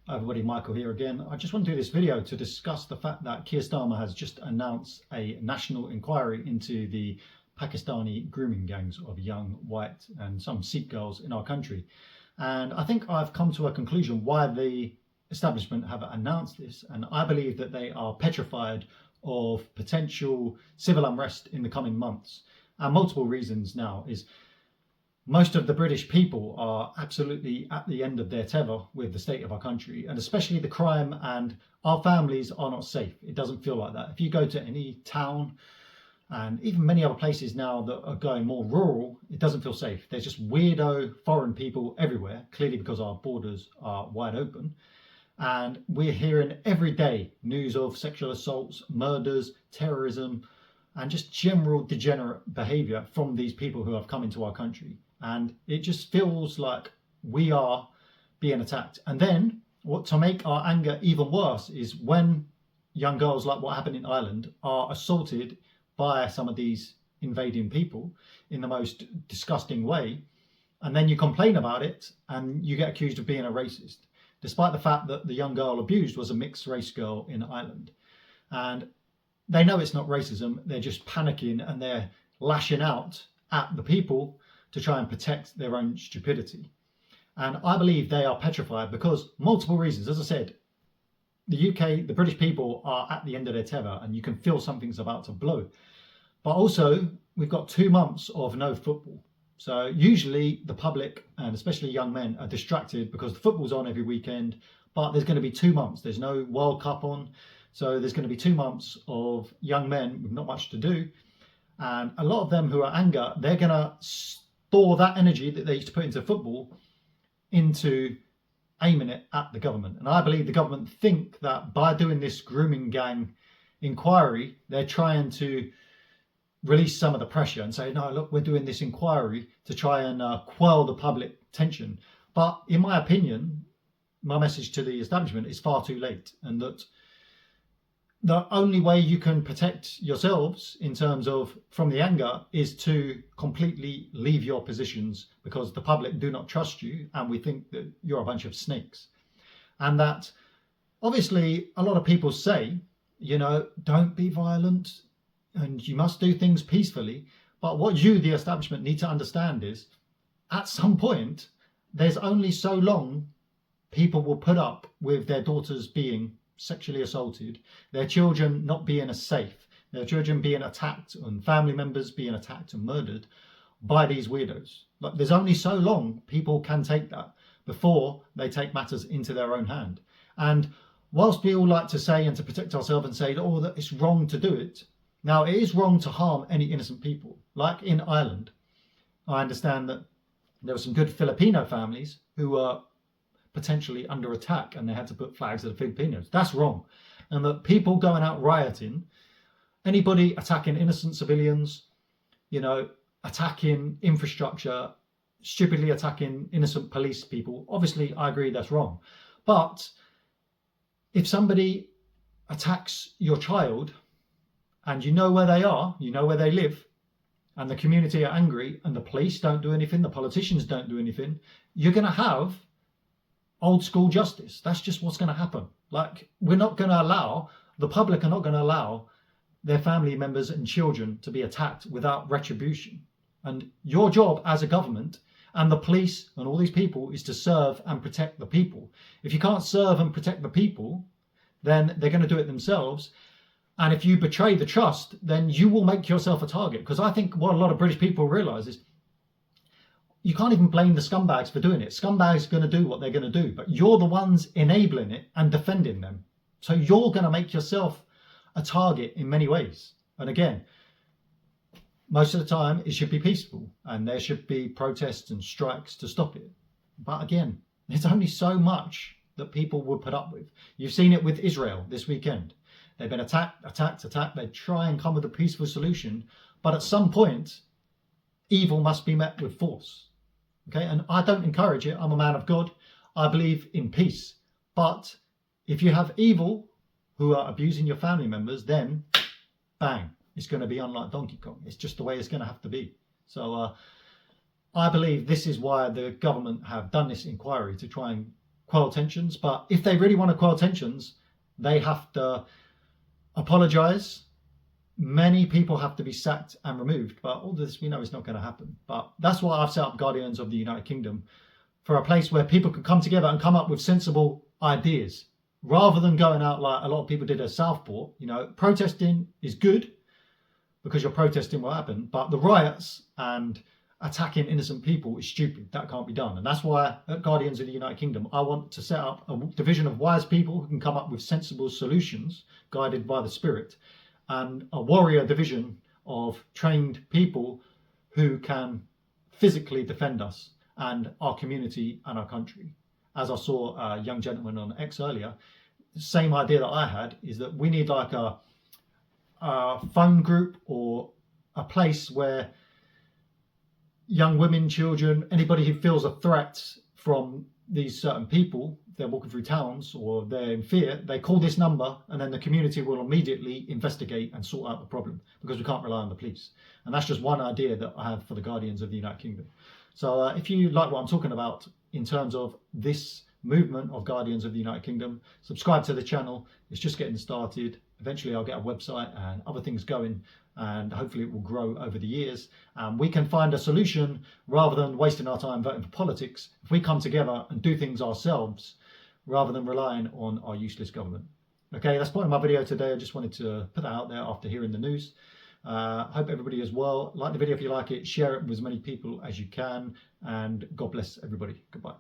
Hi everybody, Michael here again. I just want to do this video to discuss the fact that Keir Starmer has just announced a national inquiry into the Pakistani grooming gangs of young white and some Sikh girls in our country. And I think I've come to a conclusion why the establishment have announced this, and I believe that they are petrified of potential civil unrest in the coming months. And multiple reasons now is most of the British people are absolutely at the end of their tether with the state of our country, and especially the crime, and our families are not safe. It doesn't feel like that. If you go to any town and even many other places now that are going more rural, it doesn't feel safe. There's just weirdo foreign people everywhere, clearly because our borders are wide open. And we're hearing every day news of sexual assaults, murders, terrorism, and just general degenerate behaviour from these people who have come into our country. And it just feels like we are being attacked. And then what to make our anger even worse is when young girls, like what happened in Ireland, are assaulted by some of these invading people in the most disgusting way. And then you complain about it and you get accused of being a racist, despite the fact that the young girl abused was a mixed race girl in Ireland. And they know it's not racism. They're just panicking and they're lashing out at the people to try and protect their own stupidity. And I believe they are petrified because multiple reasons. As I said, the UK, the British people are at the end of their tether and you can feel something's about to blow. But also, we've got 2 months of no football. So usually the public, and especially young men, are distracted because the football's on every weekend, but there's going to be 2 months. There's no World Cup on. So there's going to be 2 months of young men with not much to do. And a lot of them who are anger, they're going to store that energy that they used to put into football into aiming it at the government. And I believe the government think that by doing this grooming gang inquiry, they're trying to release some of the pressure and say, no, look, we're doing this inquiry to try and quell the public tension. But in my opinion, my message to the establishment is far too late, and that the only way you can protect yourselves in terms of from the anger is to completely leave your positions, because the public do not trust you and we think that you're a bunch of snakes. And that obviously a lot of people say, you know, don't be violent and you must do things peacefully. But what you, the establishment, need to understand is at some point, there's only so long people will put up with their daughters being sexually assaulted, their children not being as safe, their children being attacked, and family members being attacked and murdered by these weirdos. Like, there's only so long people can take that before they take matters into their own hand. And whilst we all like to say and to protect ourselves and say, oh, that it's wrong to do it, now it is wrong to harm any innocent people. Like in Ireland, I understand that there were some good Filipino families who were potentially under attack and they had to put flags of the Filipinos. That's wrong. And that people going out rioting, anybody attacking innocent civilians, you know, attacking infrastructure, stupidly attacking innocent police people, obviously I agree that's wrong. But if somebody attacks your child and you know where they are, you know where they live, and the community are angry and the police don't do anything, the politicians don't do anything, you're going to have old school justice. That's just what's going to happen. Like, we're not going to allow, the public are not going to allow their family members and children to be attacked without retribution. And your job as a government and the police and all these people is to serve and protect the people. If you can't serve and protect the people, then they're going to do it themselves. And if you betray the trust, then you will make yourself a target. Because I think what a lot of British people realise is you can't even blame the scumbags for doing it. Scumbags are going to do what they're going to do, but you're the ones enabling it and defending them. So you're going to make yourself a target in many ways. And again, most of the time it should be peaceful and there should be protests and strikes to stop it. But again, there's only so much that people would put up with. You've seen it with Israel this weekend. They've been attacked. They try and come with a peaceful solution, but at some point, evil must be met with force. Okay, and I don't encourage it. I'm a man of God. I believe in peace. But if you have evil who are abusing your family members, then bang, it's going to be unlike Donkey Kong. It's just the way it's going to have to be. So I believe this is why the government have done this inquiry, to try and quell tensions. But if they really want to quell tensions, they have to apologise. Many people have to be sacked and removed, but all this we know is not going to happen. But that's why I've set up Guardians of the United Kingdom, for a place where people can come together and come up with sensible ideas, rather than going out like a lot of people did at Southport. You know, protesting is good because you're protesting what happened, but the riots and attacking innocent people is stupid. That can't be done. And that's why at Guardians of the United Kingdom, I want to set up a division of wise people who can come up with sensible solutions guided by the Spirit, and a warrior division of trained people who can physically defend us and our community and our country. As I saw a young gentleman on X earlier, the same idea that I had is that we need like a phone group or a place where young women, children, anybody who feels a threat from these certain people, they're walking through towns or they're in fear, they call this number, and then the community will immediately investigate and sort out the problem, because we can't rely on the police. And that's just one idea that I have for the Guardians of the United Kingdom. So if you like what I'm talking about in terms of this movement of Guardians of the United Kingdom, subscribe to the channel. It's just getting started. Eventually I'll get a website and other things going, and hopefully it will grow over the years. We can find a solution rather than wasting our time voting for politics if we come together and do things ourselves rather than relying on our useless government. Okay, that's part of my video today. I just wanted to put that out there after hearing the news. Hope everybody is well. Like the video if you like it, share it with as many people as you can, and God bless everybody. Goodbye.